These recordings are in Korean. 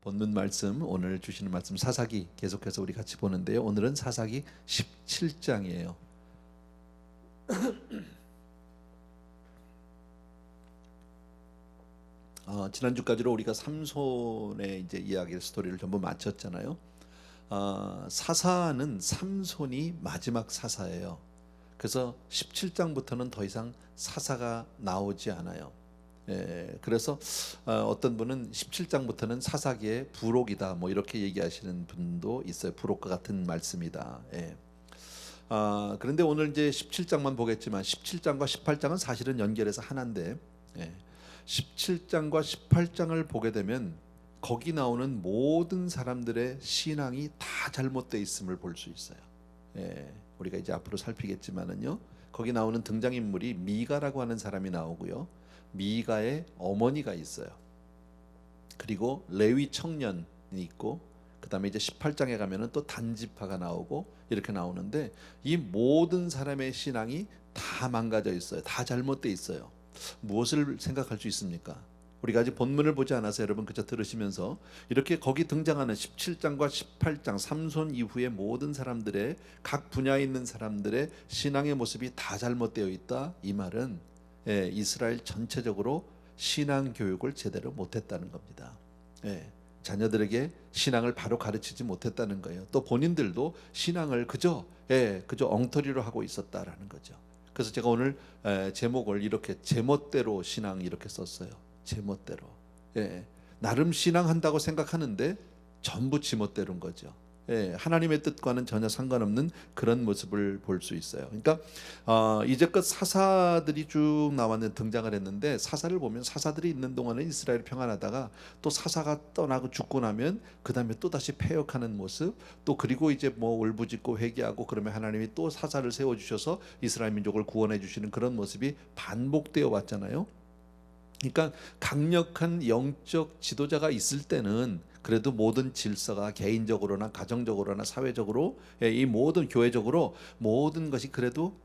본문 말씀, 오늘 주시는 말씀 사사기 계속해서 우리 같이 보는데요. 오늘은 사사기 17장이에요. 지난주까지로 우리가 삼손의 이제 이야기 스토리를 전부 마쳤잖아요. 사사는 삼손이 마지막 사사예요. 그래서 17장부터는 더 이상 사사가 나오지 않아요. 그래서 어떤 분은 17장부터는 사사기의 부록이다 뭐 이렇게 얘기하시는 분도 있어요. 부록과 같은 말씀이다. 그런데 오늘 이제 17장만 보겠지만 17장과 18장은 사실은 연결해서 하나인데 17장과 18장을 보게 되면 거기 나오는 모든 사람들의 신앙이 다 잘못되어 있음을 볼 수 있어요. 우리가 이제 앞으로 살피겠지만은요, 거기 나오는 등장인물이 미가라고 하는 사람이 나오고요, 미가의 어머니가 있어요. 그리고 레위 청년이 있고, 그 다음에 이제 18장에 가면은 또 단지파가 나오고 이렇게 나오는데, 이 모든 사람의 신앙이 다 망가져 있어요. 다 잘못되어 있어요. 무엇을 생각할 수 있습니까? 우리가 아직 본문을 보지 않아서 여러분 그저 들으시면서 이렇게 거기 등장하는 17장과 18장 삼손 이후의 모든 사람들의 각 분야에 있는 사람들의 신앙의 모습이 다 잘못되어 있다, 이 말은 이스라엘 전체적으로 신앙 교육을 제대로 못했다는 겁니다. 자녀들에게 신앙을 바로 가르치지 못했다는 거예요. 또 본인들도 신앙을 그저 엉터리로 하고 있었다라는 거죠. 그래서 제가 오늘 제목을 이렇게 제멋대로 신앙 이렇게 썼어요. 제멋대로. 나름 신앙한다고 생각하는데 전부 지멋대로인 거죠. 하나님의 뜻과는 전혀 상관없는 그런 모습을 볼 수 있어요. 그러니까 이제껏 사사들이 쭉 나왔는 등장을 했는데, 사사를 보면 사사들이 있는 동안은 이스라엘이 평안하다가 또 사사가 떠나고 죽고 나면 그 다음에 또 다시 패역하는 모습, 또 그리고 이제 뭐 울부짖고 회개하고 그러면 하나님이 또 사사를 세워주셔서 이스라엘 민족을 구원해 주시는 그런 모습이 반복되어 왔잖아요. 그러니까 강력한 영적 지도자가 있을 때는 그래도 모든 질서가 개인적으로나 가정적으로나 사회적으로, 이 모든 교회적으로 모든 것이 그래도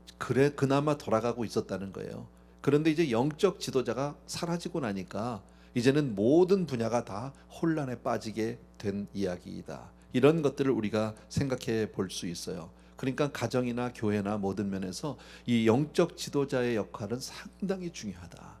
그나마 돌아가고 있었다는 거예요. 그런데 이제 영적 지도자가 사라지고 나니까 이제는 모든 분야가 다 혼란에 빠지게 된 이야기이다. 이런 것들을 우리가 생각해 볼 수 있어요. 그러니까 가정이나 교회나 모든 면에서 이 영적 지도자의 역할은 상당히 중요하다.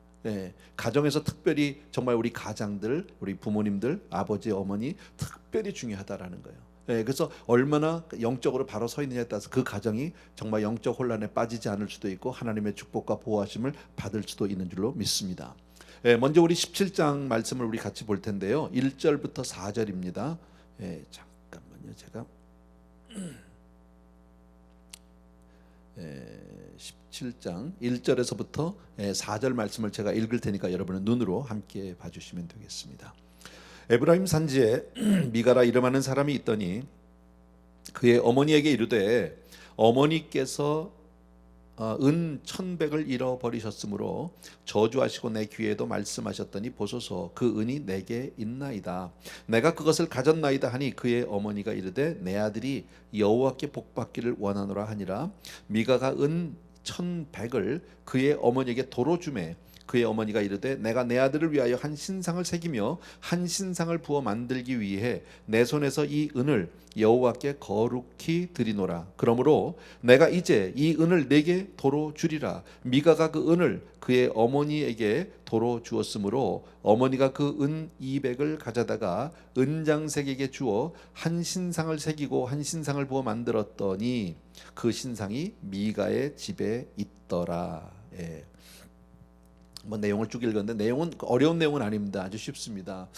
가정에서 특별히 정말 우리 가장들, 우리 부모님들, 아버지, 어머니 특별히 중요하다라는 거예요. 그래서 얼마나 영적으로 바로 서 있느냐에 따라서 그 가정이 정말 영적 혼란에 빠지지 않을 수도 있고 하나님의 축복과 보호하심을 받을 수도 있는 줄로 믿습니다. 먼저 우리 17장 말씀을 우리 같이 볼 텐데요. 1절부터 4절입니다. 잠깐만요. 제가 17장 1절에서부터 4절 말씀을 제가 읽을 테니까 여러분은 눈으로 함께 봐주시면 되겠습니다. 에브라임 산지에 미가라 이름하는 사람이 있더니 그의 어머니에게 이르되 어머니께서 은 1,100을 잃어버리셨으므로 저주하시고 내 귀에도 말씀하셨더니 보소서 그 은이 내게 있나이다. 내가 그것을 가졌나이다 하니 그의 어머니가 이르되 내 아들이 여호와께 복받기를 원하노라 하니라. 미가가 은 1,100을 그의 어머니에게 도로 주매 그의 어머니가 이르되 내가 내 아들을 위하여 한 신상을 새기며 한 신상을 부어 만들기 위해 내 손에서 이 은을 여호와께 거룩히 드리노라. 그러므로 내가 이제 이 은을 내게 도로 주리라. 미가가 그 은을 그의 어머니에게 도로 주었으므로 어머니가 그 은 200을 가져다가 은장색에게 주어 한 신상을 새기고 한 신상을 부어 만들었더니 그 신상이 미가의 집에 있더라. 뭐 내용을 쭉 읽었는데 내용은 어려운 내용은 아닙니다. 아주 쉽습니다.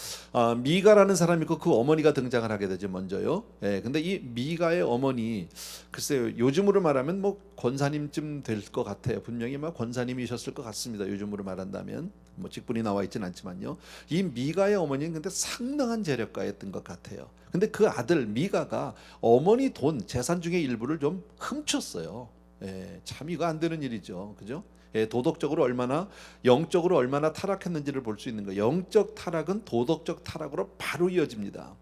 미가라는 사람이 있고 그 어머니가 등장을 하게 되죠. 먼저요. 근데 이 미가의 어머니, 글쎄요, 요즘으로 말하면 뭐 권사님쯤 될 것 같아요. 분명히 막 권사님이셨을 것 같습니다. 요즘으로 말한다면 뭐 직분이 나와 있진 않지만요. 이 미가의 어머니는 근데 상당한 재력가였던 것 같아요. 근데 그 아들 미가가 어머니 돈 재산 중에 일부를 좀 훔쳤어요. 참 이거 안 되는 일이죠. 그죠? 도덕적으로 얼마나, 영적으로 얼마나 타락했는지를 볼 수 있는 거예요. 영적 타락은 도덕적 타락으로 바로 이어집니다.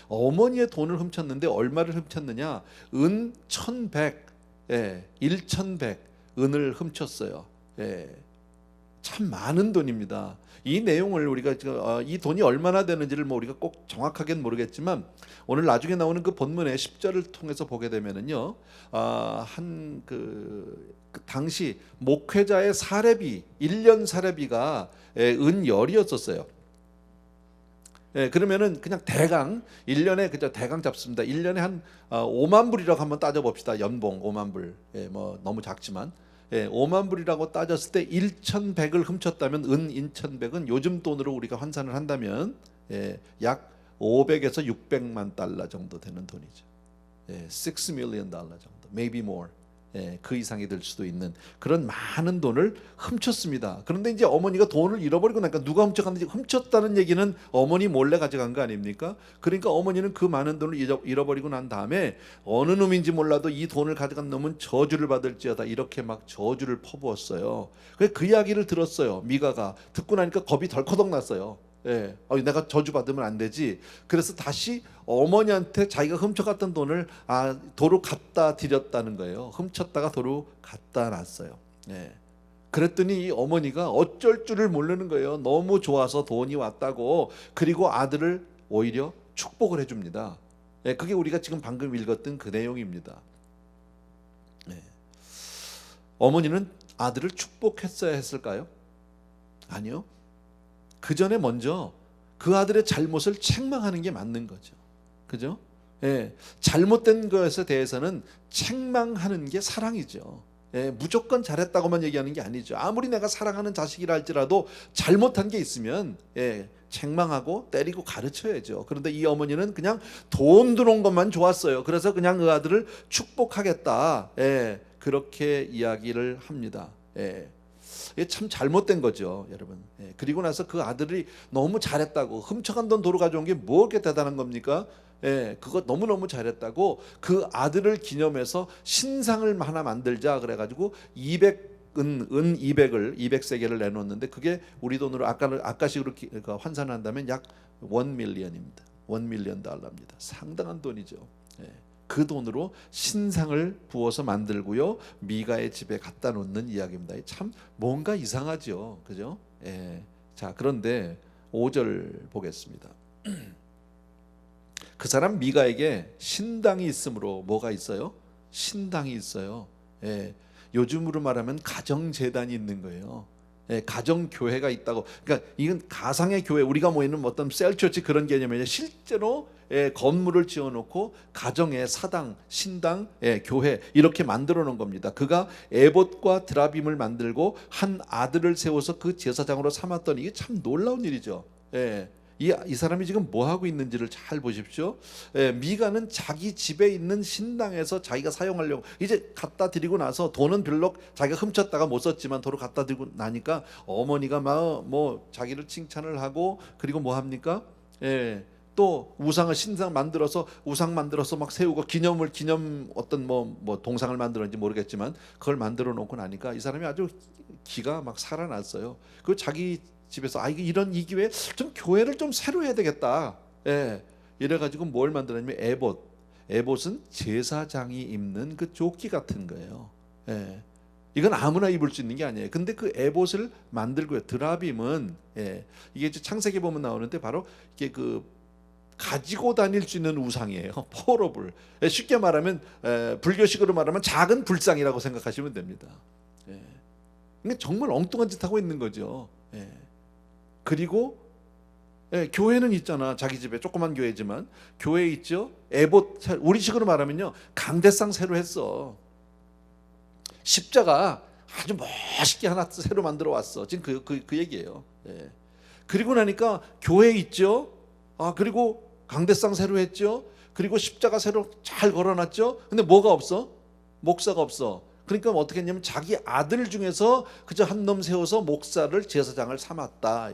어머니의 돈을 훔쳤는데 얼마를 훔쳤느냐? 은 1,100, 1,100 은을 훔쳤어요. 참 많은 돈입니다. 이 내용을 우리가 이 돈이 얼마나 되는지를 뭐 우리가 꼭 정확하게는 모르겠지만 오늘 나중에 나오는 그 본문의 10절을 통해서 보게 되면은요, 그 당시 목회자의 사례비 1년 사례비가 은열이었었어요. 그러면은 그냥 대강 1년에 그저 대강 잡습니다. 1년에 한 5만 불이라고 한번 따져 봅시다. 연봉 5만 불. 뭐 너무 작지만 5만 불이라고 따졌을 때 1,100을 훔쳤다면 은 1,100은 요즘 돈으로 우리가 환산을 한다면 약 500에서 600만 달러 정도 되는 돈이죠. 6 million 달러 정도, maybe more. 그 이상이 될 수도 있는 그런 많은 돈을 훔쳤습니다. 그런데 이제 어머니가 돈을 잃어버리고 나니까 누가 훔쳐갔는지, 훔쳤다는 얘기는 어머니 몰래 가져간 거 아닙니까? 그러니까 어머니는 그 많은 돈을 잃어버리고 난 다음에 어느 놈인지 몰라도 이 돈을 가져간 놈은 저주를 받을지어다, 이렇게 막 저주를 퍼부었어요. 그 이야기를 들었어요. 미가가 듣고 나니까 겁이 덜커덕 났어요. 내가 저주 받으면 안 되지. 그래서 다시 어머니한테 자기가 훔쳐갔던 돈을 도로 갖다 드렸다는 거예요. 훔쳤다가 도로 갖다 놨어요. 그랬더니 이 어머니가 어쩔 줄을 모르는 거예요. 너무 좋아서 돈이 왔다고. 그리고 아들을 오히려 축복을 해줍니다. 그게 우리가 지금 방금 읽었던 그 내용입니다. 어머니는 아들을 축복했어야 했을까요? 아니요. 그 전에 먼저 그 아들의 잘못을 책망하는 게 맞는 거죠. 그죠? 잘못된 것에 대해서는 책망하는 게 사랑이죠. 무조건 잘했다고만 얘기하는 게 아니죠. 아무리 내가 사랑하는 자식이라 할지라도 잘못한 게 있으면 책망하고 때리고 가르쳐야죠. 그런데 이 어머니는 그냥 돈 들어온 것만 좋았어요. 그래서 그냥 그 아들을 축복하겠다, 그렇게 이야기를 합니다. 이게 참 잘못된 거죠, 여러분. 그리고 나서 그 아들이 너무 잘했다고, 훔쳐간 돈 도로 가져온 게 뭐 그렇게 대단한 겁니까? 그거 너무너무 잘했다고 그 아들을 기념해서 신상을 하나 만들자 그래가지고 200세겔을 내놓았는데 그게 우리 돈으로 아까식으로 환산한다면 약 1 밀리언입니다. 1 밀리언 달러입니다. 상당한 돈이죠. 그 돈으로 신상을 부어서 만들고요, 미가의 집에 갖다 놓는 이야기입니다. 참 뭔가 이상하죠, 그죠? 자, 그런데 5절 보겠습니다. 그 사람 미가에게 신당이 있으므로, 뭐가 있어요? 신당이 있어요. 요즘으로 말하면 가정재단이 있는 거예요. 가정교회가 있다고. 그러니까 이건 가상의 교회, 우리가 모이는 어떤 셀처치 그런 개념이 아니라 실제로 건물을 지어놓고 가정의 사당, 신당, 교회 이렇게 만들어 놓은 겁니다. 그가 에봇과 드라빔을 만들고 한 아들을 세워서 그 제사장으로 삼았더니, 이게 참 놀라운 일이죠. 이 사람이 지금 뭐 하고 있는지를 잘 보십시오. 미가는 자기 집에 있는 신당에서 자기가 사용하려고 이제 갖다 드리고 나서, 돈은 별로 자기가 훔쳤다가 못 썼지만 도로 갖다 드리고 나니까 어머니가 막 뭐 자기를 칭찬을 하고, 그리고 뭐 합니까? 또 우상을, 신상 만들어서 우상 만들어서 막 세우고 기념 어떤 뭐 동상을 만들었는지 모르겠지만 그걸 만들어 놓고 나니까 이 사람이 아주 기가 막 살아났어요. 그 자기 집에서 이런 이 기회에 좀 교회를 좀 새로 해야 되겠다. 이래가지고 뭘 만들었냐면 에봇은 제사장이 입는 그 조끼 같은 거예요. 이건 아무나 입을 수 있는 게 아니에요. 근데 그 에봇을 만들고요. 드라빔은 이게 창세기 보면 나오는데 바로 이게 그 가지고 다닐 수 있는 우상이에요. 포러블. 쉽게 말하면 불교식으로 말하면 작은 불상이라고 생각하시면 됩니다. 그러니까 정말 엉뚱한 짓 하고 있는 거죠. 그리고 교회는 있잖아. 자기 집에 조그만 교회지만 교회 있죠. 에봇, 우리 식으로 말하면요, 강대상 새로 했어. 십자가 아주 멋있게 하나 새로 만들어 왔어. 지금 그 얘기예요. 그리고 나니까 교회 있죠. 그리고 강대상 새로 했죠. 그리고 십자가 새로 잘 걸어놨죠. 근데 뭐가 없어? 목사가 없어. 그러니까 어떻게 했냐면 자기 아들 중에서 그저 한 놈 세워서 목사를, 제사장을 삼았다.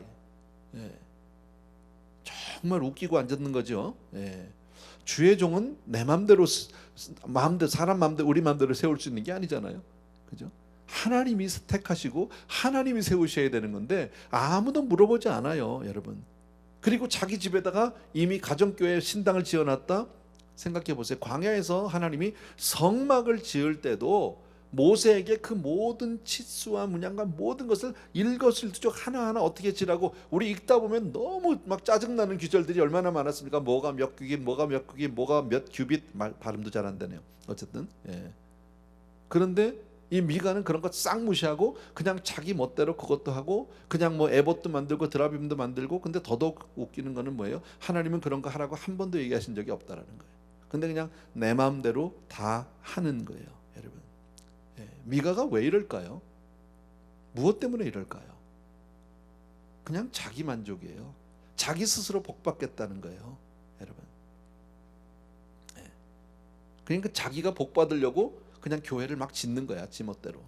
정말 웃기고 앉았는 거죠. 주의 종은 내 마음대로, 사람 마음대로, 우리 마음대로 세울 수 있는 게 아니잖아요. 그죠? 하나님이 택하시고 하나님이 세우셔야 되는 건데 아무도 물어보지 않아요, 여러분. 그리고 자기 집에다가 이미 가정교회 신당을 지어놨다. 생각해 보세요. 광야에서 하나님이 성막을 지을 때도 모세에게 그 모든 치수와 문양과 모든 것을 일거수일투족 하나하나 어떻게 지라고, 우리 읽다 보면 너무 막 짜증나는 구절들이 얼마나 많았습니까? 뭐가 몇 규빗, 뭐가 몇 규빗, 뭐가 몇 규빗, 발음도 잘 안 되네요. 어쨌든 그런데 이 미가는 그런 것 싹 무시하고 그냥 자기 멋대로 그것도 하고, 그냥 뭐 에봇도 만들고 드라빔도 만들고. 근데 더더욱 웃기는 거는 뭐예요? 하나님은 그런 거 하라고 한 번도 얘기하신 적이 없다라는 거예요. 근데 그냥 내 마음대로 다 하는 거예요, 여러분. 미가가 왜 이럴까요? 무엇 때문에 이럴까요? 그냥 자기 만족이에요. 자기 스스로 복받겠다는 거예요, 여러분. 그러니까 자기가 복받으려고 그냥 교회를 막 짓는 거야, 지 멋대로.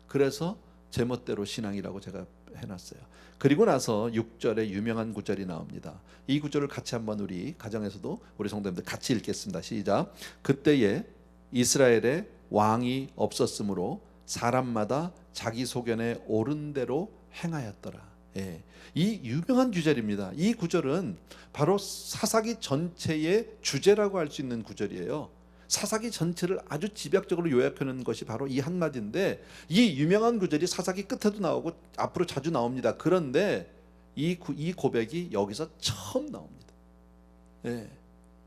그래서 제 멋대로 신앙이라고 제가 해놨어요. 그리고 나서 6절에 유명한 구절이 나옵니다. 이 구절을 같이 한번 우리 가정에서도 우리 성도님들 같이 읽겠습니다. 시작. 그때에 이스라엘에 왕이 없었으므로 사람마다 자기 소견에 옳은 대로 행하였더라. 이 유명한 구절입니다. 이 구절은 바로 사사기 전체의 주제라고 할 수 있는 구절이에요. 사사기 전체를 아주 집약적으로 요약하는 것이 바로 이 한마디인데, 이 유명한 구절이 사사기 끝에도 나오고 앞으로 자주 나옵니다. 그런데 이 고백이 여기서 처음 나옵니다.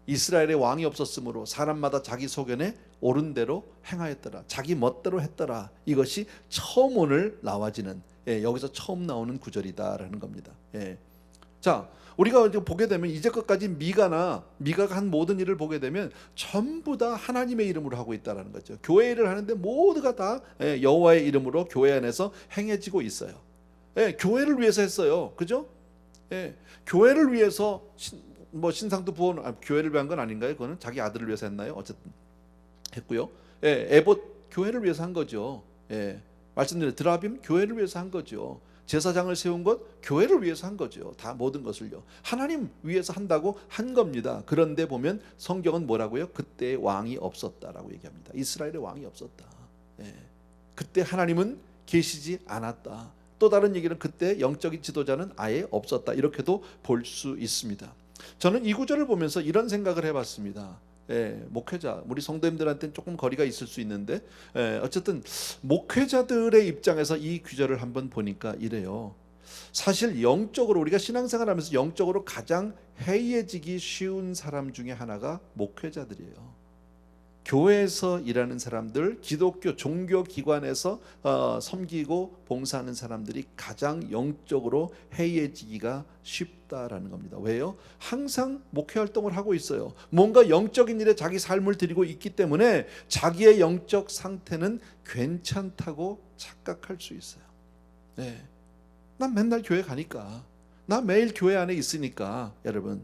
이스라엘에 왕이 없었으므로 사람마다 자기 소견에 옳은 대로 행하였더라. 자기 멋대로 했더라. 이것이 처음 오늘 나와지는, 여기서 처음 나오는 구절이다라는 겁니다. 자, 우리가 보게 되면 이제 끝까지 미가가 한 모든 일을 보게 되면 전부 다 하나님의 이름으로 하고 있다라는 거죠. 교회 일을 하는데 모두가 다 여호와의 이름으로 교회 안에서 행해지고 있어요. 교회를 위해서 했어요. 그죠? 교회를 위해서 신상도 교회를 위한 건 아닌가요? 그거는 자기 아들을 위해서 했나요? 어쨌든 했고요. 에봇 교회를 위해서 한 거죠. 말씀드린 드라빔 교회를 위해서 한 거죠. 제사장을 세운 것 교회를 위해서 한 거죠. 다 모든 것을요. 하나님 위해서 한다고 한 겁니다. 그런데 보면 성경은 뭐라고요? 그때 왕이 없었다라고 얘기합니다. 이스라엘에 왕이 없었다. 그때 하나님은 계시지 않았다. 또 다른 얘기는 그때 영적인 지도자는 아예 없었다. 이렇게도 볼 수 있습니다. 저는 이 구절을 보면서 이런 생각을 해봤습니다. 목회자, 우리 성도님들한테는 조금 거리가 있을 수 있는데, 어쨌든 목회자들의 입장에서 이 구절을 한번 보니까 이래요. 사실 영적으로 우리가 신앙생활하면서 영적으로 가장 해이해지기 쉬운 사람 중에 하나가 목회자들이에요. 교회에서 일하는 사람들, 기독교 종교기관에서 섬기고 봉사하는 사람들이 가장 영적으로 해이해지기가 쉽다라는 겁니다. 왜요? 항상 목회활동을 하고 있어요. 뭔가 영적인 일에 자기 삶을 드리고 있기 때문에 자기의 영적 상태는 괜찮다고 착각할 수 있어요. 난 맨날 교회 가니까, 나 매일 교회 안에 있으니까. 여러분,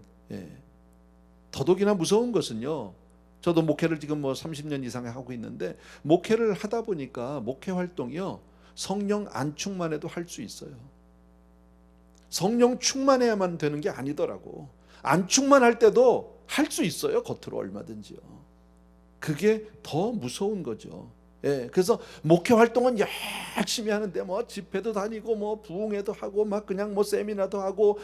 더더욱이나 무서운 것은요, 저도 목회를 지금 30년 이상 하고 있는데, 목회를 하다 보니까 목회 활동이요, 성령 안 충만해도 할 수 있어요. 성령 충만해야만 되는 게 아니더라고. 안 충만할 때도 할 수 있어요. 겉으로 얼마든지요. 그게 더 무서운 거죠. 그래서 목회 활동은 열심히 하는데 집회도 다니고 부흥회도 하고 그냥 세미나도 하고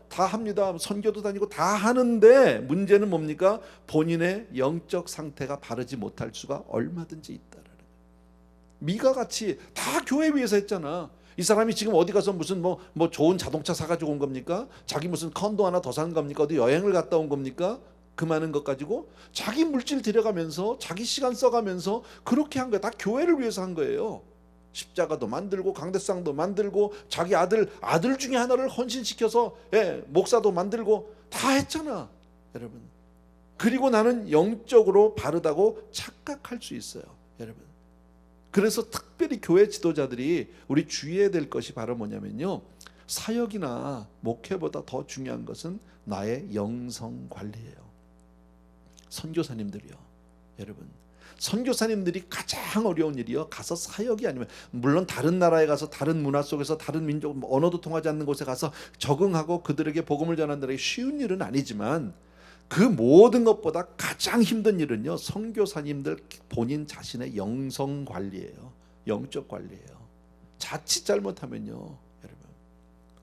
다 합니다. 선교도 다니고 다 하는데 문제는 뭡니까? 본인의 영적 상태가 바르지 못할 수가 얼마든지 있다라는 거예요. 미가 같이 다 교회 위해서 했잖아. 이 사람이 지금 어디 가서 무슨 좋은 자동차 사가지고 온 겁니까? 자기 무슨 컨도 하나 더 산 겁니까? 어디 여행을 갔다 온 겁니까? 그 많은 것 가지고 자기 물질 들여가면서 자기 시간 써가면서 그렇게 한 거예요. 다 교회를 위해서 한 거예요. 십자가도 만들고 강대상도 만들고 자기 아들 중에 하나를 헌신시켜서 목사도 만들고 다 했잖아, 여러분. 그리고 나는 영적으로 바르다고 착각할 수 있어요, 여러분. 그래서 특별히 교회 지도자들이 우리 주의해야 될 것이 바로 뭐냐면요, 사역이나 목회보다 더 중요한 것은 나의 영성 관리예요. 선교사님들이요, 여러분, 선교사님들이 가장 어려운 일이요, 가서 사역이 아니면, 물론 다른 나라에 가서 다른 문화 속에서 다른 민족, 언어도 통하지 않는 곳에 가서 적응하고 그들에게 복음을 전한다는 게 쉬운 일은 아니지만, 그 모든 것보다 가장 힘든 일은요, 선교사님들 본인 자신의 영성 관리예요. 영적 관리예요. 자칫 잘못하면요, 여러분,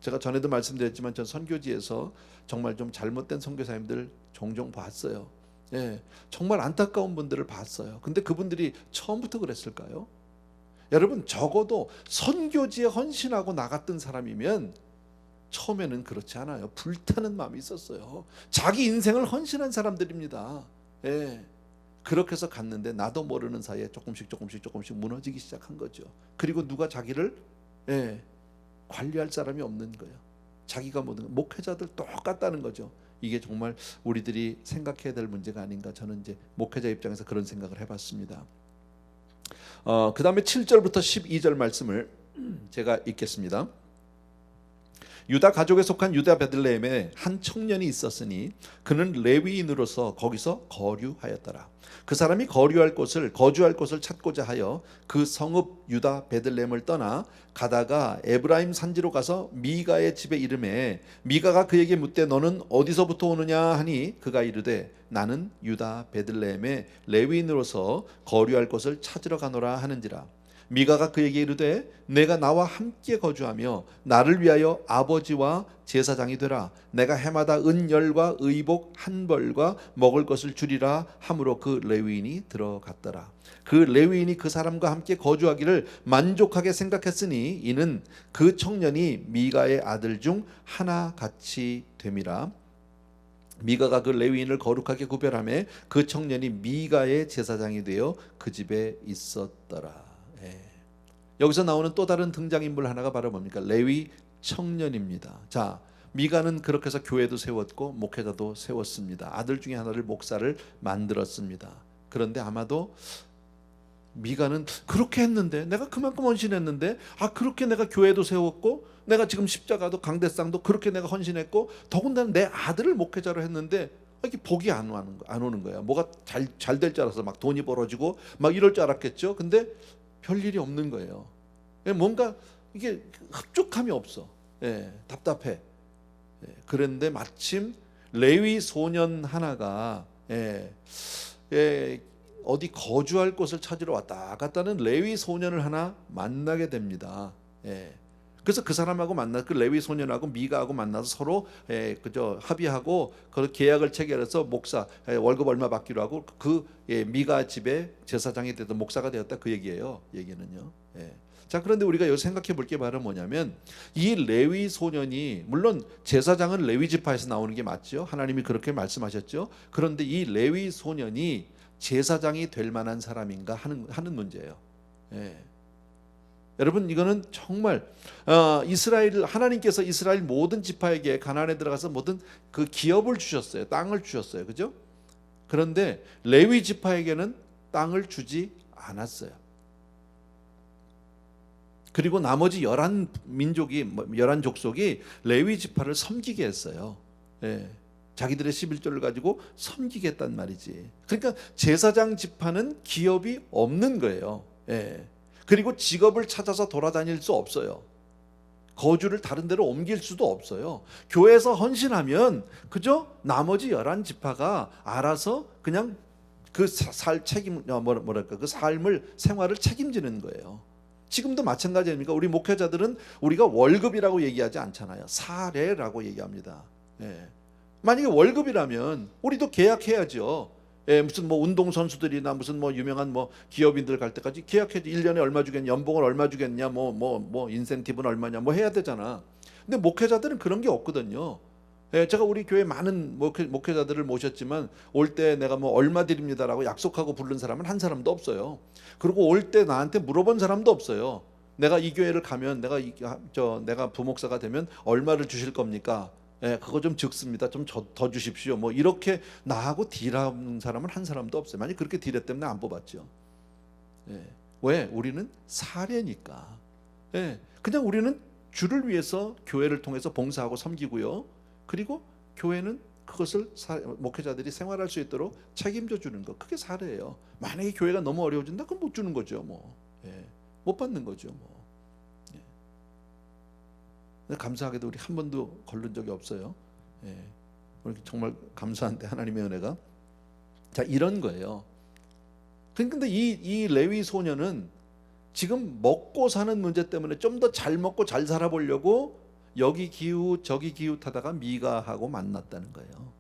제가 전에도 말씀드렸지만 전 선교지에서 정말 좀 잘못된 선교사님들 종종 봤어요. 예, 정말 안타까운 분들을 봤어요. 근데 그분들이 처음부터 그랬을까요? 여러분, 적어도 선교지에 헌신하고 나갔던 사람이면 처음에는 그렇지 않아요. 불타는 마음이 있었어요. 자기 인생을 헌신한 사람들입니다. 예. 그렇게 해서 갔는데 나도 모르는 사이에 조금씩 무너지기 시작한 거죠. 그리고 누가 자기를 관리할 사람이 없는 거예요. 자기가 모든 목회자들 똑같다는 거죠. 이게 정말 우리들이 생각해야 될 문제가 아닌가, 저는 이제 목회자 입장에서 그런 생각을 해봤습니다. 그 다음에 7절부터 12절 말씀을 제가 읽겠습니다. 유다 가족에 속한 유다 베들레헴에 한 청년이 있었으니 그는 레위인으로서 거기서 거류하였더라. 그 사람이 거주할 곳을 찾고자 하여 그 성읍 유다 베들레헴을 떠나 가다가 에브라임 산지로 가서 미가의 집에 이르매 미가가 그에게 묻되 너는 어디서부터 오느냐 하니 그가 이르되 나는 유다 베들레헴에 레위인으로서 거류할 곳을 찾으러 가노라 하는지라. 미가가 그에게 이르되 내가 나와 함께 거주하며 나를 위하여 아버지와 제사장이 되라. 내가 해마다 은열과 의복 한 벌과 먹을 것을 주리라 함으로 그 레위인이 들어갔더라. 그 레위인이 그 사람과 함께 거주하기를 만족하게 생각했으니 이는 그 청년이 미가의 아들 중 하나 같이 됨이라. 미가가 그 레위인을 거룩하게 구별하며 그 청년이 미가의 제사장이 되어 그 집에 있었더라. 여기서 나오는 또 다른 등장인물 하나가 바로 뭡니까? 레위 청년입니다. 자, 미가는 그렇게 해서 교회도 세웠고 목회자도 세웠습니다. 아들 중에 하나를 목사를 만들었습니다. 그런데 아마도 미가는 그렇게 했는데, 내가 그만큼 헌신했는데, 그렇게 내가 교회도 세웠고 내가 지금 십자가도 강대상도 그렇게 내가 헌신했고 더군다나 내 아들을 목회자로 했는데 이게 복이 안 오는 거야. 뭐가 잘 될 줄 알아서 막 돈이 벌어지고 막 이럴 줄 알았겠죠. 근데 별일이 없는 거예요. 뭔가 이게 흡족함이 없어. 답답해. 그런데 마침 레위 소년 하나가 어디 거주할 곳을 찾으러 왔다 갔다는 레위 소년을 하나 만나게 됩니다. 그래서 그 사람하고 그 레위 소년하고 미가하고 만나서 서로 그저 합의하고 그 계약을 체결해서 목사 월급 얼마 받기로 하고 그 미가 집에 제사장이 되던 목사가 되었다, 그 얘기예요. 얘기는요. 자, 그런데 우리가 여기 생각해 볼 게 바로 뭐냐면 이 레위 소년이, 물론 제사장은 레위 지파에서 나오는 게 맞죠. 하나님이 그렇게 말씀하셨죠. 그런데 이 레위 소년이 제사장이 될 만한 사람인가 하는 문제예요. 여러분, 이거는 정말 하나님께서 이스라엘 모든 지파에게 가나안에 들어가서 모든 그 기업을 주셨어요. 땅을 주셨어요. 그죠? 그런데 레위 지파에게는 땅을 주지 않았어요. 그리고 나머지 11 족속이 레위 지파를 섬기게 했어요. 자기들의 11조를 가지고 섬기겠단 말이지. 그러니까 제사장 지파는 기업이 없는 거예요. 그리고 직업을 찾아서 돌아다닐 수 없어요. 거주를 다른 데로 옮길 수도 없어요. 교회에서 헌신하면 그저 나머지 11지파가 알아서 그냥 그 삶을 생활을 책임지는 거예요. 지금도 마찬가지 아닙니까? 우리 목회자들은 우리가 월급이라고 얘기하지 않잖아요. 사례라고 얘기합니다. 만약에 월급이라면 우리도 계약해야죠. 무슨 운동 선수들이나 무슨 유명한 기업인들 갈 때까지 계약해야지. 1년에 얼마 주겠냐, 연봉을 얼마 주겠냐, 인센티브는 얼마냐, 해야 되잖아. 근데 목회자들은 그런 게 없거든요. 제가 우리 교회 많은 목회자들을 모셨지만 올 때 내가 얼마 드립니다라고 약속하고 부른 사람은 한 사람도 없어요. 그리고 올 때 나한테 물어본 사람도 없어요. 내가 이 교회를 가면 내가 부목사가 되면 얼마를 주실 겁니까? 그거 좀 적습니다. 좀 더 주십시오. 이렇게 나하고 딜하는 사람은 한 사람도 없어요. 만약 그렇게 딜했기 때문에 안 뽑았죠. 왜? 우리는 사례니까. 그냥 우리는 주를 위해서 교회를 통해서 봉사하고 섬기고요. 그리고 교회는 그것을 목회자들이 생활할 수 있도록 책임져 주는 거, 그게 사례예요. 만약에 교회가 너무 어려워진다, 그럼 못 주는 거죠. 못 받는 거죠. 감사하게도 우리 한 번도 걸른 적이 없어요. 정말 감사한데, 하나님의 은혜가. 자, 이런 거예요. 근데 이 레위 소년은 지금 먹고 사는 문제 때문에 좀 더 잘 먹고 잘 살아보려고 여기 기웃 저기 기웃하다가 미가하고 만났다는 거예요.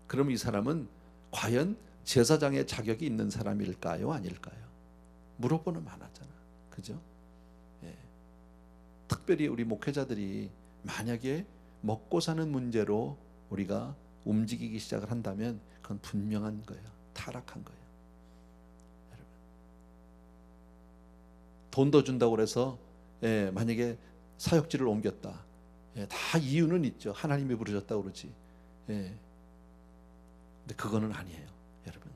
그럼 이 사람은 과연 제사장의 자격이 있는 사람일까요? 아닐까요? 물어보는 많았잖아. 그죠? 예. 특별히 우리 목회자들이 만약에 먹고 사는 문제로 우리가 움직이기 시작을 한다면 그건 분명한 거예요. 타락한 거예요. 여러분. 돈 더 준다고 그래서 만약에 사역지를 옮겼다. 다 이유는 있죠. 하나님이 부르셨다고 그러지. 근데 그거는 아니에요. 여러분.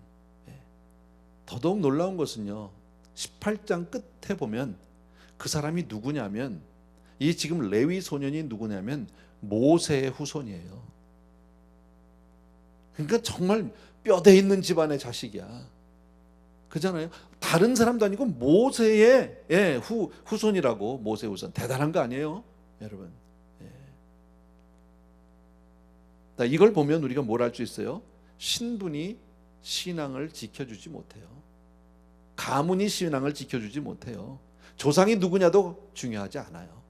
더더욱 놀라운 것은요. 18장 끝에 보면 그 사람이 누구냐면 이 지금 레위 소년이 누구냐면 모세의 후손이에요. 그러니까 정말 뼈대 있는 집안의 자식이야. 그잖아요. 다른 사람도 아니고 모세의 후손이라고. 모세 후손. 대단한 거 아니에요, 여러분. 이걸 보면 우리가 뭘 알 수 있어요? 신분이 신앙을 지켜주지 못해요. 가문이 신앙을 지켜주지 못해요. 조상이 누구냐도 중요하지 않아요.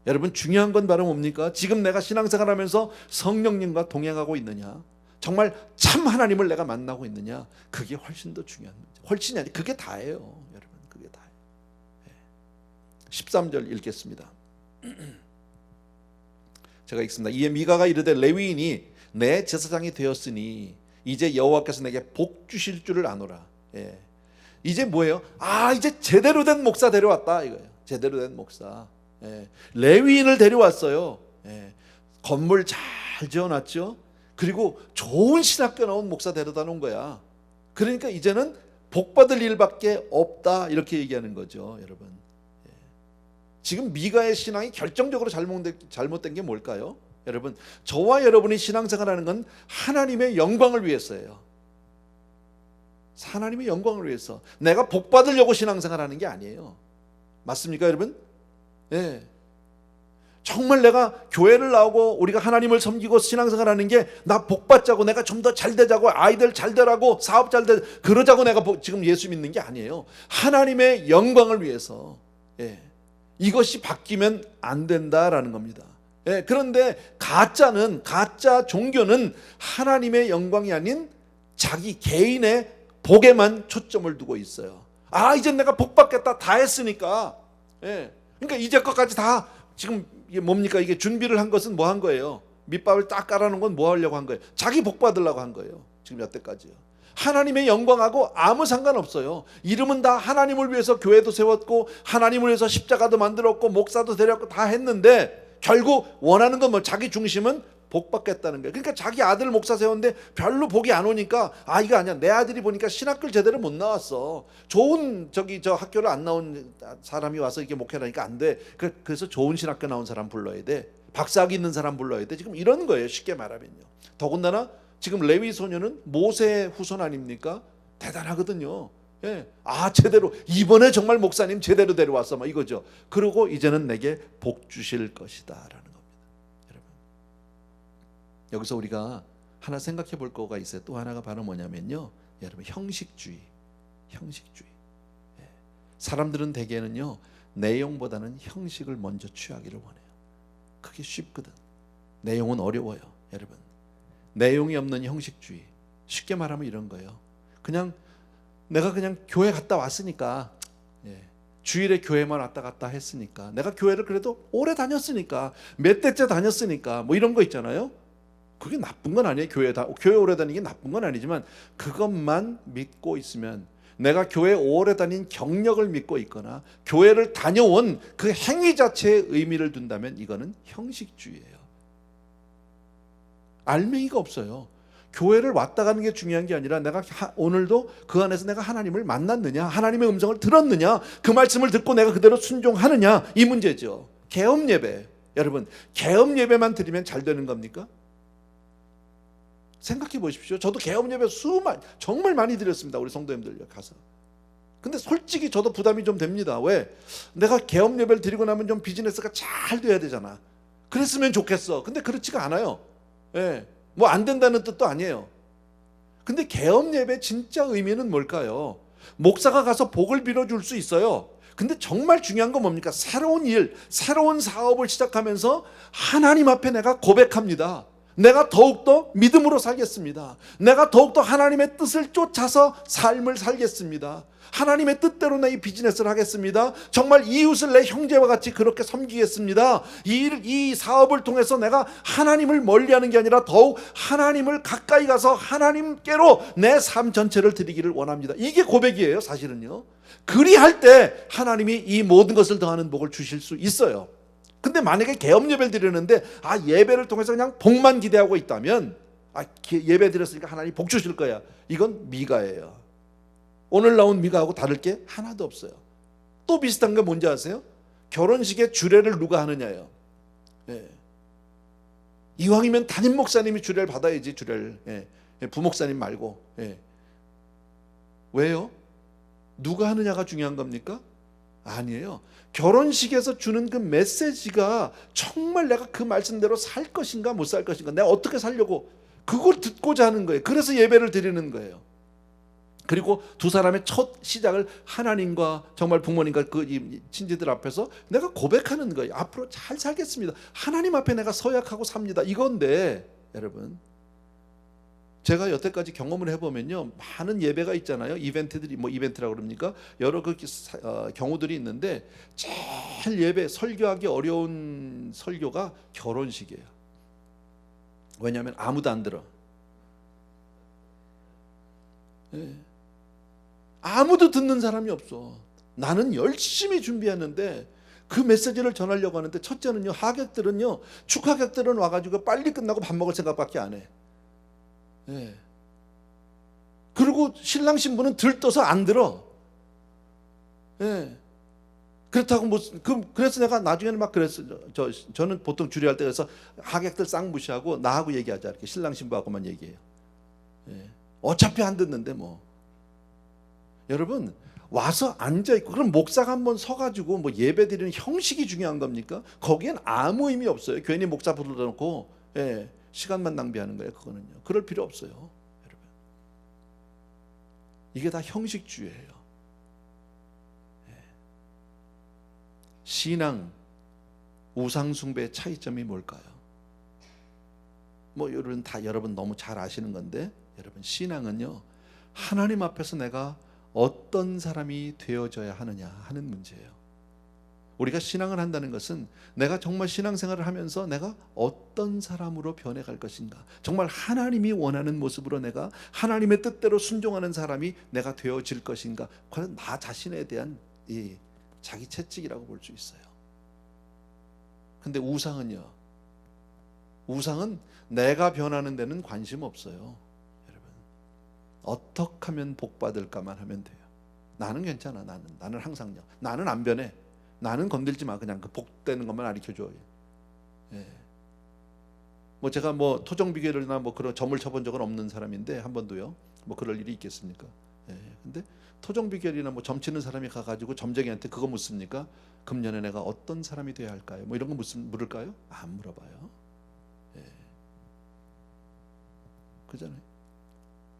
여러분, 중요한 건 바로 뭡니까? 지금 내가 신앙생활하면서 성령님과 동행하고 있느냐, 정말 참 하나님을 내가 만나고 있느냐, 그게 훨씬 더 중요한 문제. 훨씬이 아니, 그게 다예요. 여러분, 그게 다예요. 13절 읽겠습니다. 제가 읽습니다. 이에 미가가 이르되 레위인이 내 제사장이 되었으니 이제 여호와께서 내게 복 주실 줄을 아노라. 이제 뭐예요? 이제 제대로 된 목사 데려왔다 이거예요. 제대로 된 목사. 레위인을 데려왔어요. 건물 잘 지어놨죠. 그리고 좋은 신학교 나온 목사 데려다 놓은 거야. 그러니까 이제는 복 받을 일밖에 없다 이렇게 얘기하는 거죠, 여러분. 지금 미가의 신앙이 결정적으로 잘못된 게 뭘까요? 여러분, 저와 여러분이 신앙생활하는 건 하나님의 영광을 위해서예요. 하나님의 영광을 위해서. 내가 복 받으려고 신앙생활하는 게 아니에요. 맞습니까, 여러분? 정말 내가 교회를 나오고 우리가 하나님을 섬기고 신앙생활하는 게 나 복 받자고, 내가 좀 더 잘 되자고, 아이들 잘 되라고, 사업 잘 되, 그러자고 내가 지금 예수 믿는 게 아니에요. 하나님의 영광을 위해서. 이것이 바뀌면 안 된다라는 겁니다. 그런데 가짜 종교는 하나님의 영광이 아닌 자기 개인의 복에만 초점을 두고 있어요. 이제 내가 복 받겠다 다 했으니까. 그러니까 이제껏까지 다 지금 이게 뭡니까? 이게 준비를 한 것은 뭐 한 거예요? 밑밥을 딱 깔아놓은 건 뭐 하려고 한 거예요? 자기 복 받으려고 한 거예요. 지금 여태까지요. 하나님의 영광하고 아무 상관없어요. 이름은 다 하나님을 위해서 교회도 세웠고 하나님을 위해서 십자가도 만들었고 목사도 데려왔고 다 했는데 결국 원하는 건 뭐 자기 중심은 복 받겠다는 거예요. 그러니까 자기 아들 목사 세웠는데 별로 복이 안 오니까 이거 아니야. 내 아들이 보니까 신학교를 제대로 못 나왔어. 좋은 저 학교를 안 나온 사람이 와서 이렇게 목회하니까 안 돼. 그래서 좋은 신학교 나온 사람 불러야 돼. 박사학위 있는 사람 불러야 돼. 지금 이런 거예요. 쉽게 말하면요. 더군다나 지금 레위 소녀는 모세의 후손 아닙니까? 대단하거든요. 제대로 이번에 정말 목사님 제대로 데려왔어, 막 이거죠. 그리고 이제는 내게 복 주실 것이다라는 겁니다. 여러분, 여기서 우리가 하나 생각해 볼 거가 있어요. 또 하나가 바로 뭐냐면요, 여러분, 형식주의. 사람들은 대개는요 내용보다는 형식을 먼저 취하기를 원해요. 그게 쉽거든. 내용은 어려워요, 여러분. 내용이 없는 형식주의. 쉽게 말하면 이런 거예요. 내가 그냥 교회 갔다 왔으니까, 주일에 교회만 왔다 갔다 했으니까, 내가 교회를 그래도 오래 다녔으니까, 몇 대째 다녔으니까, 뭐 이런 거 있잖아요. 그게 나쁜 건 아니에요. 교회 오래 다니는 게 나쁜 건 아니지만 그것만 믿고 있으면, 내가 교회 오래 다닌 경력을 믿고 있거나 교회를 다녀온 그 행위 자체에 의미를 둔다면 이거는 형식주의예요. 알맹이가 없어요. 교회를 왔다 가는 게 중요한 게 아니라 내가 오늘도 그 안에서 내가 하나님을 만났느냐, 하나님의 음성을 들었느냐, 그 말씀을 듣고 내가 그대로 순종하느냐, 이 문제죠. 개업 예배. 여러분, 개업 예배만 드리면 잘 되는 겁니까? 생각해 보십시오. 저도 개업 예배 정말 많이 드렸습니다. 우리 성도님들 가서. 근데 솔직히 저도 부담이 좀 됩니다. 왜? 내가 개업 예배를 드리고 나면 좀 비즈니스가 잘 돼야 되잖아. 그랬으면 좋겠어. 근데 그렇지가 않아요. 뭐 안 된다는 뜻도 아니에요. 근데 개업 예배 진짜 의미는 뭘까요? 목사가 가서 복을 빌어줄 수 있어요. 근데 정말 중요한 건 뭡니까? 새로운 일, 새로운 사업을 시작하면서 하나님 앞에 내가 고백합니다. 내가 더욱더 믿음으로 살겠습니다. 내가 더욱더 하나님의 뜻을 쫓아서 삶을 살겠습니다. 하나님의 뜻대로 내 이 비즈니스를 하겠습니다. 정말 이웃을 내 형제와 같이 그렇게 섬기겠습니다. 이 사업을 통해서 내가 하나님을 멀리하는 게 아니라 더욱 하나님을 가까이 가서 하나님께로 내 삶 전체를 드리기를 원합니다. 이게 고백이에요, 사실은요. 그리할 때 하나님이 이 모든 것을 더하는 복을 주실 수 있어요. 근데 만약에 개업 예배를 드리는데 예배를 통해서 그냥 복만 기대하고 있다면 예배 드렸으니까 하나님 복 주실 거야. 이건 미가예요. 오늘 나온 미가하고 다를 게 하나도 없어요. 또 비슷한 게 뭔지 아세요? 결혼식에 주례를 누가 하느냐예요. 예. 이왕이면 담임 목사님이 주례를 받아야지. 주례를. 예. 부목사님 말고. 예. 왜요? 누가 하느냐가 중요한 겁니까? 아니에요. 결혼식에서 주는 그 메시지가 정말 내가 그 말씀대로 살 것인가 못 살 것인가, 내가 어떻게 살려고, 그걸 듣고자 하는 거예요. 그래서 예배를 드리는 거예요. 그리고 두 사람의 첫 시작을 하나님과 정말 부모님과 그 친지들 앞에서 내가 고백하는 거예요. 앞으로 잘 살겠습니다. 하나님 앞에 내가 서약하고 삽니다. 이건데 여러분, 제가 여태까지 경험을 해보면요, 많은 예배가 있잖아요. 이벤트들이, 뭐 이벤트라고 그럽니까? 여러 그 경우들이 있는데 제일 예배 설교하기 어려운 설교가 결혼식이에요. 왜냐하면 아무도 안 들어. 네. 아무도 듣는 사람이 없어. 나는 열심히 준비했는데 그 메시지를 전하려고 하는데, 첫째는요, 하객들은요, 축하객들은 와가지고 빨리 끝나고 밥 먹을 생각밖에 안 해. 예. 그리고 신랑 신부는 들떠서 안 들어. 예. 그렇다고 그래서 내가 나중에는 막 그랬어요. 저는 보통 주례할 때 그래서 하객들 싹 무시하고 나하고 얘기하자, 이렇게 신랑 신부하고만 얘기해요. 예. 어차피 안 듣는데 뭐. 여러분, 와서 앉아 있고, 그럼 목사가 한번 서가지고 뭐 예배 드리는 형식이 중요한 겁니까? 거기엔 아무 의미 없어요. 괜히 목사 불러놓고 시간만 낭비하는 거예요. 그거는요. 그럴 필요 없어요, 여러분. 이게 다 형식주의예요. 신앙, 우상숭배의 차이점이 뭘까요? 뭐 여러분 너무 잘 아시는 건데, 여러분, 신앙은요, 하나님 앞에서 내가 어떤 사람이 되어져야 하느냐 하는 문제예요. 우리가 신앙을 한다는 것은 내가 정말 신앙생활을 하면서 내가 어떤 사람으로 변해갈 것인가, 정말 하나님이 원하는 모습으로 내가 하나님의 뜻대로 순종하는 사람이 내가 되어질 것인가, 그건 나 자신에 대한 이 자기 채찍이라고 볼 수 있어요. 근데 우상은요, 우상은 내가 변하는 데는 관심 없어요. 어떻게 하면 복 받을까만 하면 돼요. 나는 괜찮아. 나는 항상요. 나는 안 변해. 나는 건들지 마. 그냥 그 복되는 것만 가르쳐줘. 예. 뭐 제가 뭐 토정 비결이나 뭐 그런 점을 쳐본 적은 없는 사람인데 한 번도요. 뭐 그럴 일이 있겠습니까? 예. 근데 토정 비결이나 뭐 점 치는 사람이 가가지고 점쟁이한테 그거 묻습니까? 금년에 내가 어떤 사람이 돼야 할까요? 뭐 이런 거 물을까요? 안 물어봐요. 예. 그잖아요.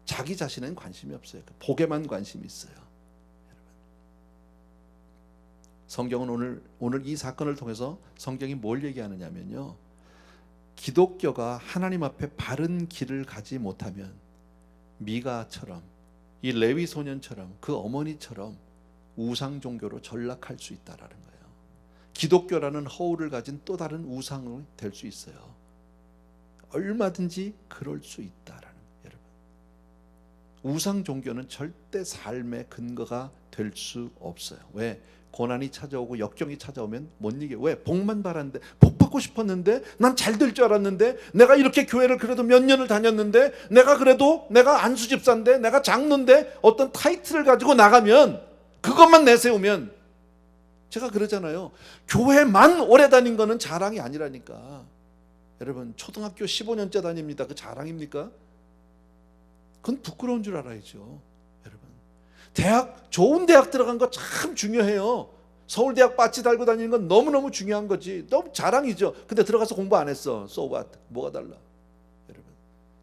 자기 자신은 관심이 없어요. 복에만 관심이 있어요. 여러분. 성경은 오늘 이 사건을 통해서 성경이 뭘 얘기하느냐면요, 기독교가 하나님 앞에 바른 길을 가지 못하면 미가처럼, 이 레위 소년처럼, 그 어머니처럼 우상 종교로 전락할 수 있다라는 거예요. 기독교라는 허울을 가진 또 다른 우상이 될 수 있어요. 얼마든지 그럴 수 있다라는. 우상 종교는 절대 삶의 근거가 될 수 없어요. 왜? 고난이 찾아오고 역경이 찾아오면 못 이겨. 왜? 복만 바랐는데, 복 받고 싶었는데, 난 잘 될 줄 알았는데, 내가 이렇게 교회를 그래도 몇 년을 다녔는데, 내가 안수 집사인데, 내가 장로인데, 어떤 타이틀을 가지고 나가면, 그것만 내세우면, 제가 그러잖아요. 교회만 오래 다닌 거는 자랑이 아니라니까. 여러분, 초등학교 15년째 다닙니다. 그 자랑입니까? 그건 부끄러운 줄 알아야죠, 여러분. 좋은 대학 들어간 거 참 중요해요. 서울대학 바지 달고 다니는 건 너무너무 중요한 거지. 너무 자랑이죠. 근데 들어가서 공부 안 했어. So what? 뭐가 달라? 여러분,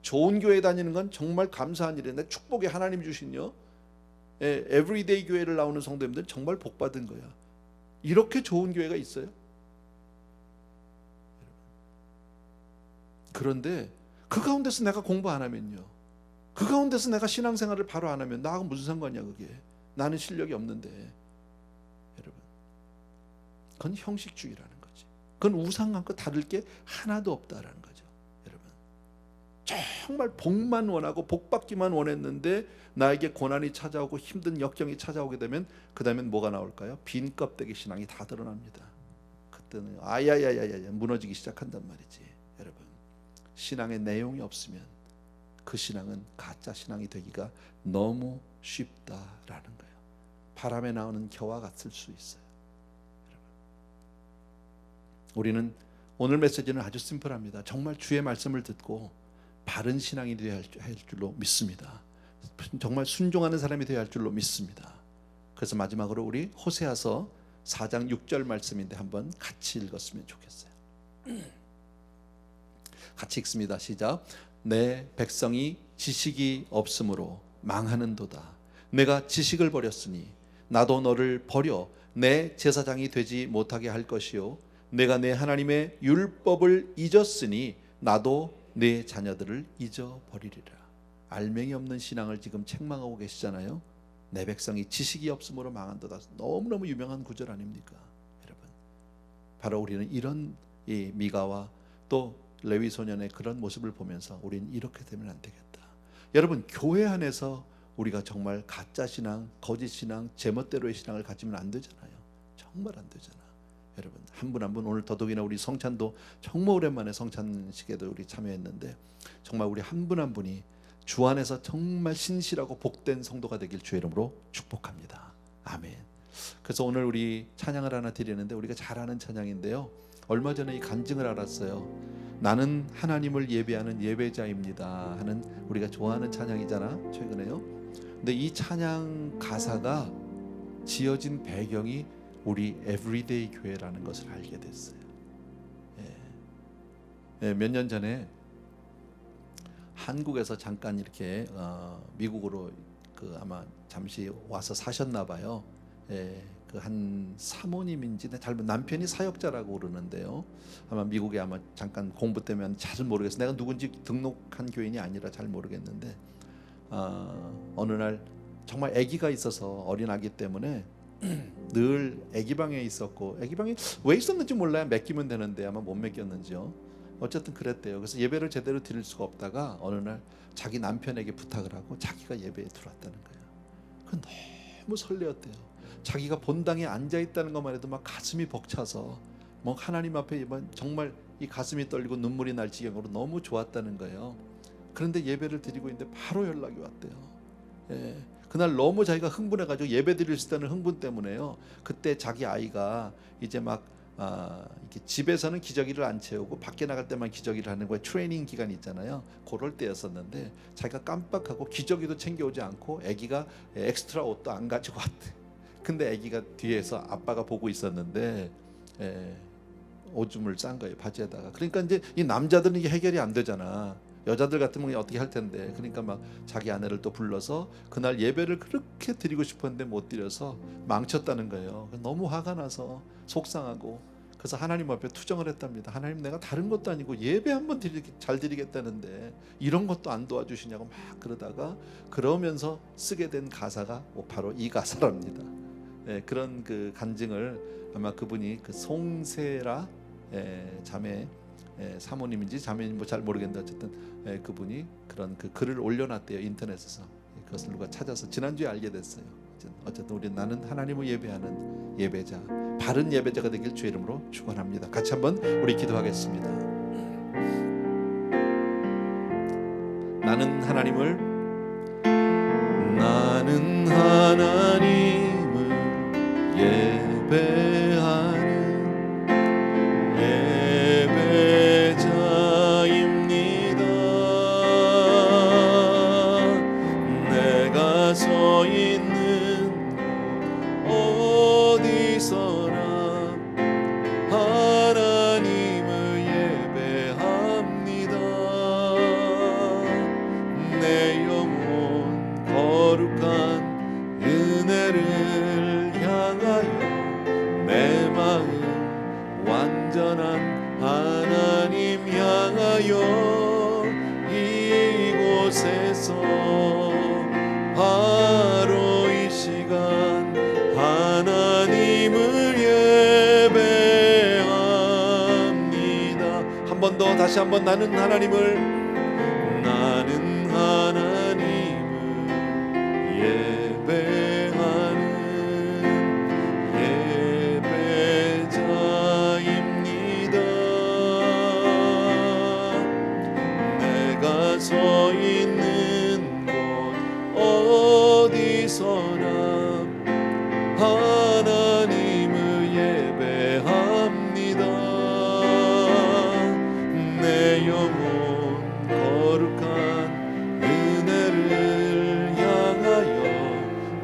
좋은 교회 다니는 건 정말 감사한 일인데, 축복의 하나님 주신요, 에브리데이 교회를 나오는 성도님들 정말 복 받은 거야. 이렇게 좋은 교회가 있어요? 그런데 그 가운데서 내가 공부 안 하면요, 그 가운데서 내가 신앙생활을 바로 안 하면 나하고 무슨 상관이야 그게. 나는 실력이 없는데. 여러분, 그건 형식주의라는 거지. 그건 우상과 다를 게 하나도 없다라는 거죠. 여러분, 정말 복만 원하고 복받기만 원했는데 나에게 고난이 찾아오고 힘든 역경이 찾아오게 되면 그 다음엔 뭐가 나올까요? 빈 껍데기 신앙이 다 드러납니다. 그때는 아야야야야 무너지기 시작한단 말이지. 여러분, 신앙의 내용이 없으면 그 신앙은 가짜 신앙이 되기가 너무 쉽다라는 거예요. 바람에 나오는 겨와 같을 수 있어요. 여러분, 우리는 오늘 메시지는 아주 심플합니다. 정말 주의 말씀을 듣고 바른 신앙이 되어야 할 줄로 믿습니다. 정말 순종하는 사람이 되어야 할 줄로 믿습니다. 그래서 마지막으로 우리 호세아서 4장 6절 말씀인데 한번 같이 읽었으면 좋겠어요. 같이 읽습니다. 시작. 내 백성이 지식이 없으므로 망하는도다. 내가 지식을 버렸으니 나도 너를 버려 내 제사장이 되지 못하게 할 것이요, 내가 내 하나님의 율법을 잊었으니 나도 내 자녀들을 잊어버리리라. 알맹이 없는 신앙을 지금 책망하고 계시잖아요. 내 백성이 지식이 없으므로 망한도다. 너무너무 유명한 구절 아닙니까? 여러분, 바로 우리는 이런 이 미가와 또 레위 소년의 그런 모습을 보면서 우리는 이렇게 되면 안 되겠다. 여러분, 교회 안에서 우리가 정말 가짜 신앙, 거짓 신앙, 제멋대로의 신앙을 가지면 안 되잖아요. 정말 안 되잖아. 여러분, 한 분 한 분, 오늘 더더욱이나 우리 성찬도 정말 오랜만에 성찬식에도 우리 참여했는데 정말 우리 한 분 한 분이 주 안에서 정말 신실하고 복된 성도가 되길 주의 이름으로 축복합니다. 아멘. 그래서 오늘 우리 찬양을 하나 드리는데 우리가 잘 아는 찬양인데요, 얼마 전에 이 간증을 알았어요. 나는 하나님을 예배하는 예배자입니다 하는, 우리가 좋아하는 찬양이잖아, 최근에요. 근데 이 찬양 가사가 지어진 배경이 우리 에브리데이 교회라는 것을 알게 됐어요. 몇 년 전에 한국에서 잠깐 이렇게 미국으로 아마 잠시 와서 사셨나 봐요. 그 한 사모님인지 잘못, 남편이 사역자라고 그러는데요. 아마 미국에 아마 잠깐 공부 때문에 잘 모르겠어요. 내가 누군지 등록한 교인이 아니라 잘 모르겠는데 어느 날 정말 아기가 있어서, 어린 아기 때문에 늘 아기방에 있었고, 아기방에 왜 있었는지 몰라요. 맡기면 되는데 아마 못 맡겼는지요. 어쨌든 그랬대요. 그래서 예배를 제대로 드릴 수가 없다가 어느 날 자기 남편에게 부탁을 하고 자기가 예배에 들어왔다는 거예요. 그 너무 설레었대요. 자기가 본당에 앉아 있다는 것만 해도 막 가슴이 벅차서 뭐 하나님 앞에 정말 이 가슴이 떨리고 눈물이 날 지경으로 너무 좋았다는 거예요. 그런데 예배를 드리고 있는데 바로 연락이 왔대요. 그날 너무 자기가 흥분해가지고 예배 드릴 수 있다는 흥분 때문에요. 그때 자기 아이가 이제 막 이렇게 집에서는 기저귀를 안 채우고 밖에 나갈 때만 기저귀를 하는 거에 트레이닝 기간이 있잖아요. 그럴 때였었는데 자기가 깜빡하고 기저귀도 챙겨오지 않고 아기가 엑스트라 옷도 안 가지고 왔대. 근데 아기가 뒤에서 아빠가 보고 있었는데 오줌을 싼 거예요, 바지에다가. 그러니까 이제 이 남자들은 이게 해결이 안 되잖아. 여자들 같으면 어떻게 할 텐데. 그러니까 막 자기 아내를 또 불러서 그날 예배를 그렇게 드리고 싶었는데 못 드려서 망쳤다는 거예요. 너무 화가 나서 속상하고, 그래서 하나님 앞에 투정을 했답니다. 하나님, 내가 다른 것도 아니고 예배 한번 잘 드리겠다는데 이런 것도 안 도와주시냐고 막 그러다가, 그러면서 쓰게 된 가사가 바로 이 가사랍니다. 그런 그 간증을 아마 그분이 그 송세라 자매 사모님인지 자매인지 뭐 잘 모르겠는데 어쨌든 그분이 그런 그 글을 올려놨대요, 인터넷에서. 그것을 누가 찾아서 지난주에 알게 됐어요. 어쨌든 우리 나는 하나님을 예배하는 예배자, 바른 예배자가 되길 주의 이름으로 축원합니다. 같이 한번 우리 기도하겠습니다. 나는 하나님을 예배하는 예배자입니다. 내가 서 있는 어디서나 하나님을 예배합니다. 내 영혼 거룩한 은혜를 향하여 내 마음 완전한 하나님 향하여 다시 한번 나는 하나님을 예배하는 예배자입니다. 내가 서 있는 곳 어디서나 하나님을 예배합니다. 내 영혼 거룩한 은혜를 향하여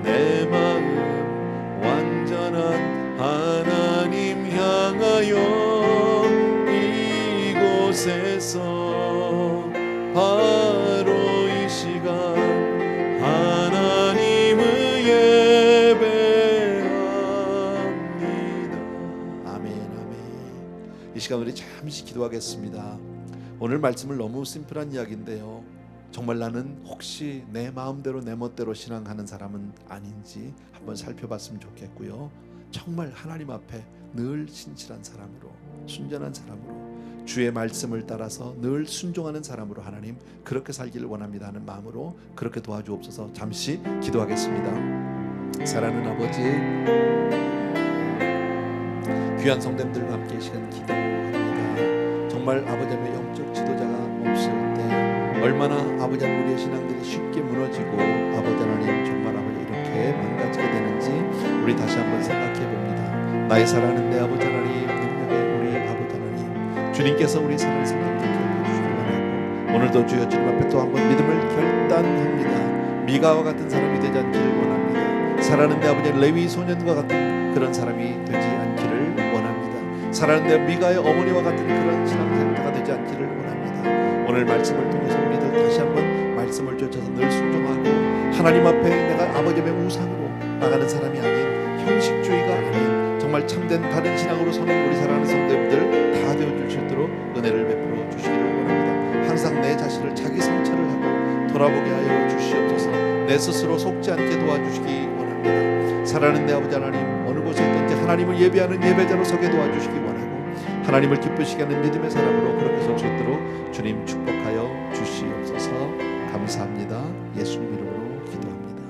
내 마음 완전한 하나님 향하여 이곳에서 바로 이 시간 하나님을 예배합니다. 아멘, 아멘. 이 시간 우리 잠시 기도하겠습니다. 오늘 말씀을 너무 심플한 이야기인데요, 정말 나는 혹시 내 마음대로 내 멋대로 신앙하는 사람은 아닌지 한번 살펴봤으면 좋겠고요, 정말 하나님 앞에 늘 신실한 사람으로, 순전한 사람으로, 주의 말씀을 따라서 늘 순종하는 사람으로 하나님 그렇게 살기를 원합니다 하는 마음으로 그렇게 도와주옵소서. 잠시 기도하겠습니다. 사랑하는 아버지, 귀한 성도님들과 함께 이 시간 기도합니다. 정말 아버지의 영적 지도자가 없을 때 얼마나 아버지 우리의 신앙들이 쉽게 무너지고 아버지 하나님 정말 아버지 이렇게 망가지게 되는지 우리 다시 한번 생각해 봅니다. 나의 사랑하는 내 아버지 하나님, 능력의 우리 아버지 하나님, 주님께서 우리 사랑을 성령께 기억해 주시기 원하고 오늘도 주여 주님 앞에 또 한번 믿음을 결단합니다. 미가와 같은 사람이 되지 않기를 원합니다. 사랑하는 내 아버지 레위 소년과 같은 그런 사람이 되지 않기를 원합니다. 사랑하는 내 미가의 어머니와 같은 그런 신앙 상태가 되지 않기를 원합니다. 오늘 말씀을 통해서 우리들 다시 한번 말씀을 쫓아서 늘 순종하고 하나님 앞에 내가 아버지의 우상으로 나가는 사람이 아닌, 형식주의가 아닌 정말 참된 바른 신앙으로 서는 우리 사랑하는 성도님들 다 되어줄 수 있도록 은혜를 베풀어 주시기를 원합니다. 항상 내 자신을 자기 성찰을 하고 돌아보게 하여 주시옵소서. 내 스스로 속지 않게 도와주시기 원합니다. 사랑하는 내 아버지 하나님, 어느 곳에 있든지 하나님을 예배하는 예배자로 서게 도와주시기 원하고 하나님을 기쁘시게 하는 믿음의 사람으로 그렇게 설 수 있도록 주님 축복하여 주시옵소서. 감사합니다. 예수님 이름으로 기도합니다.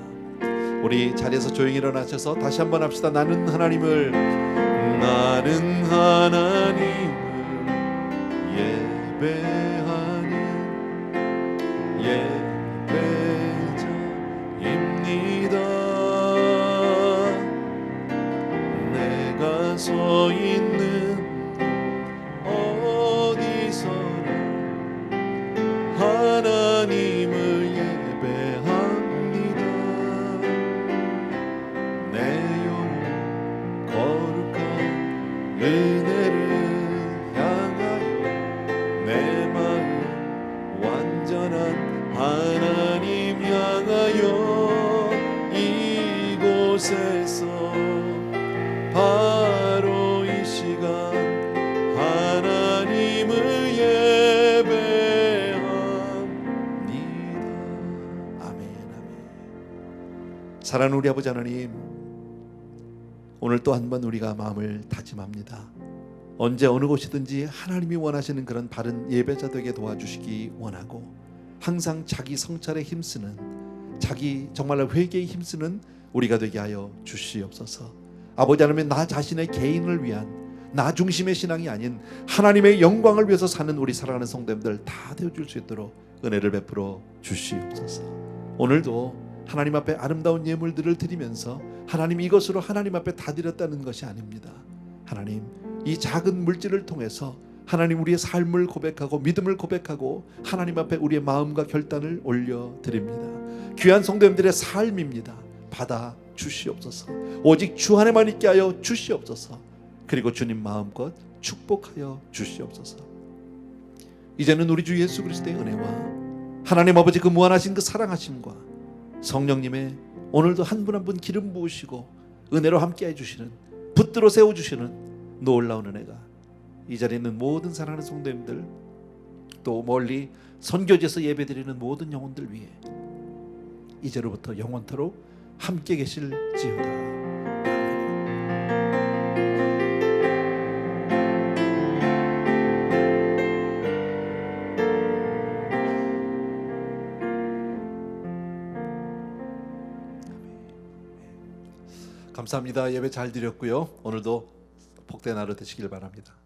우리 자리에서 조용히 일어나셔서 다시 한번 합시다. 나는 하나님을 예배하는 예배자입니다. 내가 서 있는 어디서나 하나님을 예배합니다. 내 영혼 거룩한 은혜를 향하여 내 마음 완전한 하나님 향하여 이곳에서 바로 이 시간 하나님을 예배합니다. 아멘, 아멘. 사랑하는 우리 아버지 하나님, 오늘 또 한 번 우리가 마음을 다짐합니다. 언제 어느 곳이든지 하나님이 원하시는 그런 바른 예배자 되게 도와주시기 원하고 항상 자기 성찰에 힘쓰는, 자기 정말 회개에 힘쓰는 우리가 되게 하여 주시옵소서. 아버지 하나님, 나 자신의 개인을 위한 나 중심의 신앙이 아닌 하나님의 영광을 위해서 사는 우리 사랑하는 성도님들 다 되어줄 수 있도록 은혜를 베풀어 주시옵소서. 오늘도 하나님 앞에 아름다운 예물들을 드리면서 하나님 이것으로 하나님 앞에 다 드렸다는 것이 아닙니다. 하나님, 이 작은 물질을 통해서 하나님 우리의 삶을 고백하고 믿음을 고백하고 하나님 앞에 우리의 마음과 결단을 올려드립니다. 귀한 성도님들의 삶입니다. 받아 주시옵소서. 오직 주 안에만 있게 하여 주시옵소서. 그리고 주님 마음껏 축복하여 주시옵소서. 이제는 우리 주 예수 그리스도의 은혜와 하나님 아버지 그 무한하신 그 사랑하심과 성령님의 오늘도 한 분 한 분 기름 부으시고 은혜로 함께 해주시는, 붙들어 세워주시는 놀라운 은혜가 이 자리에 있는 모든 사랑하는 성도님들, 또 멀리 선교지에서 예배드리는 모든 영혼들 위해 이제로부터 영원토록 함께 계실지어다. 감사합니다. 예배 잘 드렸고요. 오늘도 복된 하루 되시길 바랍니다.